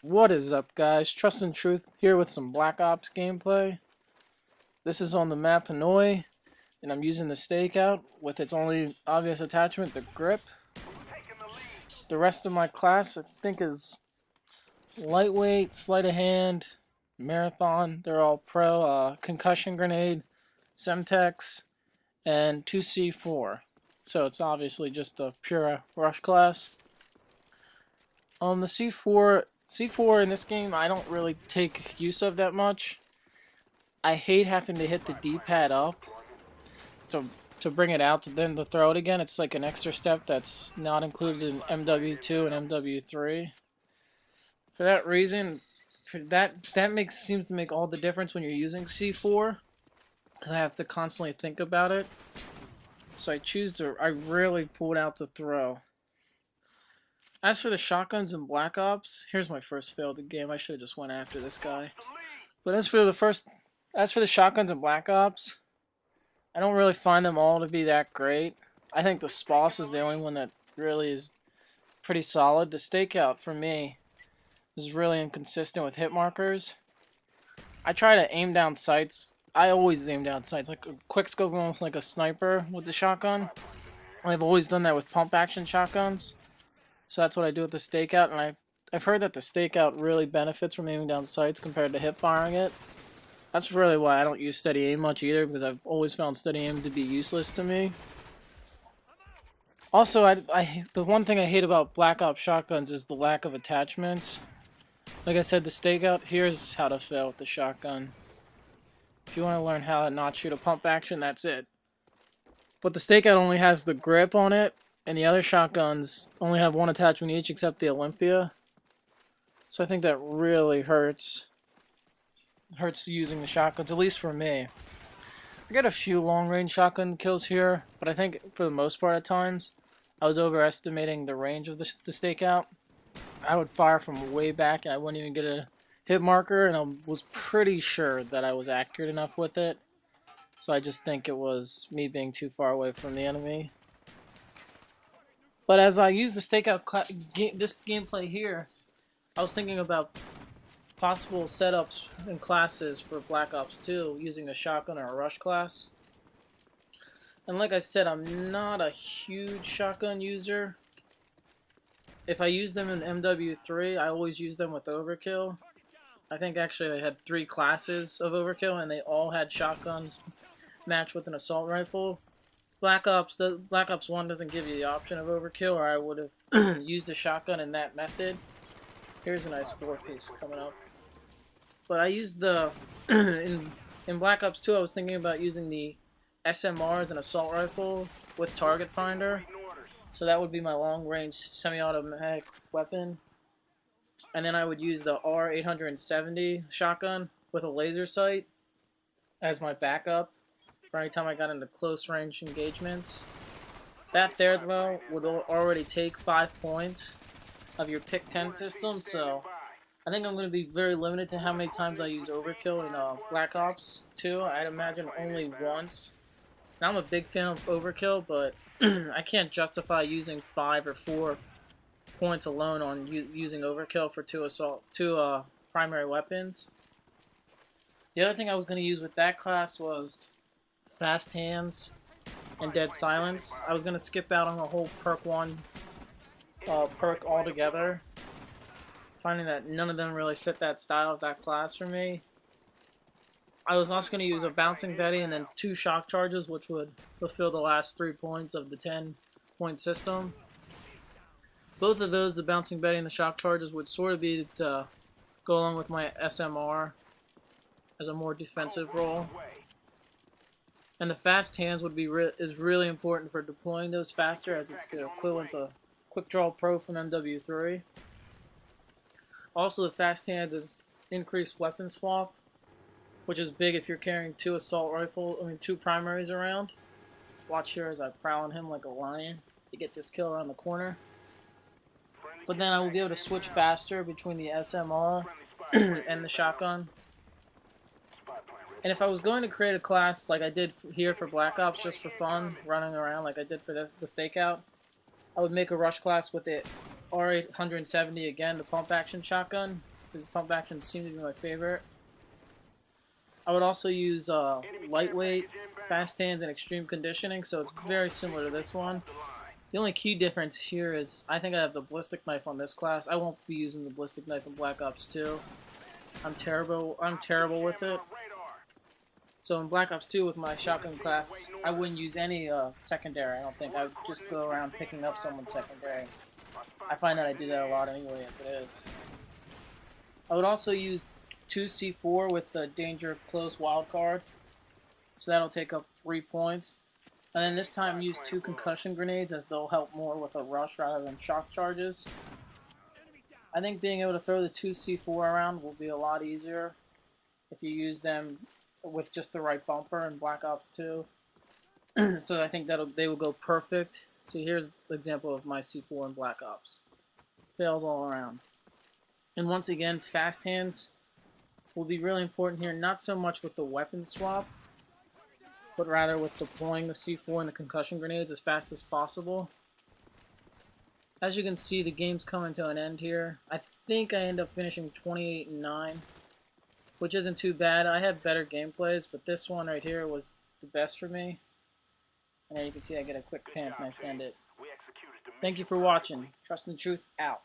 What is up, guys? Trust and Truth here with some Black Ops gameplay. This is on the map Hanoi, and I'm using the Stakeout with its only obvious attachment, the grip. The rest of my class, I think, is lightweight, sleight of hand, marathon. They're all pro. Concussion grenade, Semtex, and 2C4. So it's obviously just a pure rush class. The C4 in this game, I don't really take use of that much. I hate having to hit the D-pad up to bring it out, to then to throw it again. It's like an extra step that's not included in MW2 and MW3. For that reason, seems to make all the difference when you're using C4, because I have to constantly think about it. So I rarely pull it out to throw. As for the shotguns in Black Ops, here's my first fail of the game. I should have just went after this guy. But as for the shotguns in Black Ops, I don't really find them all to be that great. I think the Sposs is the only one that really is pretty solid. The Stakeout, for me, is really inconsistent with hit markers. I try to aim down sights. I always aim down sights, like a quick scope going like a sniper with the shotgun. I've always done that with pump action shotguns. So that's what I do with the Stakeout, and I've heard that the Stakeout really benefits from aiming down sights compared to hip firing it. That's really why I don't use steady aim much either, because I've always found steady aim to be useless to me. Also, the one thing I hate about Black Ops shotguns is the lack of attachments. Like I said, the Stakeout, here's how to fail with the shotgun. If you want to learn how to not shoot a pump action, that's it. But the Stakeout only has the grip on it, and the other shotguns only have one attachment each except the Olympia. So I think that really hurts using the shotguns, at least for me. I got a few long-range shotgun kills here, but I think for the most part at times, I was overestimating the range of the Stakeout. I would fire from way back and I wouldn't even get a hit marker, and I was pretty sure that I was accurate enough with it. So I just think it was me being too far away from the enemy. But as I use the Stakeout this gameplay here, I was thinking about possible setups and classes for Black Ops 2 using a shotgun or a rush class. And like I said, I'm not a huge shotgun user. If I use them in MW3, I always use them with Overkill. I think actually I had 3 classes of Overkill, and they all had shotguns matched with an assault rifle. Black Ops 1 doesn't give you the option of Overkill, or I would have used a shotgun in that method. Here's a nice 4-piece coming up. But I used the in Black Ops 2, I was thinking about using the SMR as an assault rifle with target finder. So that would be my long-range semi-automatic weapon. And then I would use the R870 shotgun with a laser sight as my backup for any time I got into close-range engagements. That there, though, would already take 5 points of your pick 10 system, so I think I'm going to be very limited to how many times I use Overkill in Black Ops 2. I'd imagine only once. Now, I'm a big fan of Overkill, but I can't justify using 5 or 4 points alone on using Overkill for two primary weapons. The other thing I was going to use with that class was Fast Hands and Dead Silence. I was going to skip out on the whole perk 1 perk altogether, finding that none of them really fit that style of that class for me. I was also going to use a Bouncing Betty and then 2 shock charges, which would fulfill the last 3 points of the 10-point system. Both of those, the Bouncing Betty and the shock charges, would sort of be to go along with my SMR as a more defensive role. And the Fast Hands is really important for deploying those faster, as it's the equivalent to Quick Draw Pro from MW3. Also, the Fast Hands is increased weapon swap, which is big if you're carrying 2 2 primaries around. Watch here as I prowl on him like a lion to get this kill around the corner. But then I will be able to switch faster between the SMR and the shotgun. And if I was going to create a class like I did here for Black Ops just for fun, running around like I did for the Stakeout, I would make a rush class with the R870 again, the pump action shotgun, Because pump action seems to be my favorite. I would also use lightweight, fast hands, and extreme conditioning, so it's very similar to this one. The only key difference here is I think I have the ballistic knife on this class. I won't be using the ballistic knife in Black Ops 2. I'm terrible with it. So in Black Ops 2 with my shotgun class, I wouldn't use any secondary. I don't think. I would just go around picking up someone's secondary. I find that I do that a lot anyway as it is. I would also use 2 C4 with the danger close wild card. So that'll take up 3 points. And then this time use 2 concussion grenades as they'll help more with a rush rather than shock charges. I think being able to throw the 2 C4 around will be a lot easier if you use them with just the right bumper in Black Ops 2. So I think they will go perfect. So here's an example of my C4 in Black Ops. Fails all around. And once again, fast hands will be really important here, not so much with the weapon swap, but rather with deploying the C4 and the concussion grenades as fast as possible. As you can see, the game's coming to an end here. I think I end up finishing 28-9, which isn't too bad. I had better gameplays, but this one right here was the best for me. And there you can see I get a quick pimp and I end it. Thank you for watching. Trust in the Truth, out.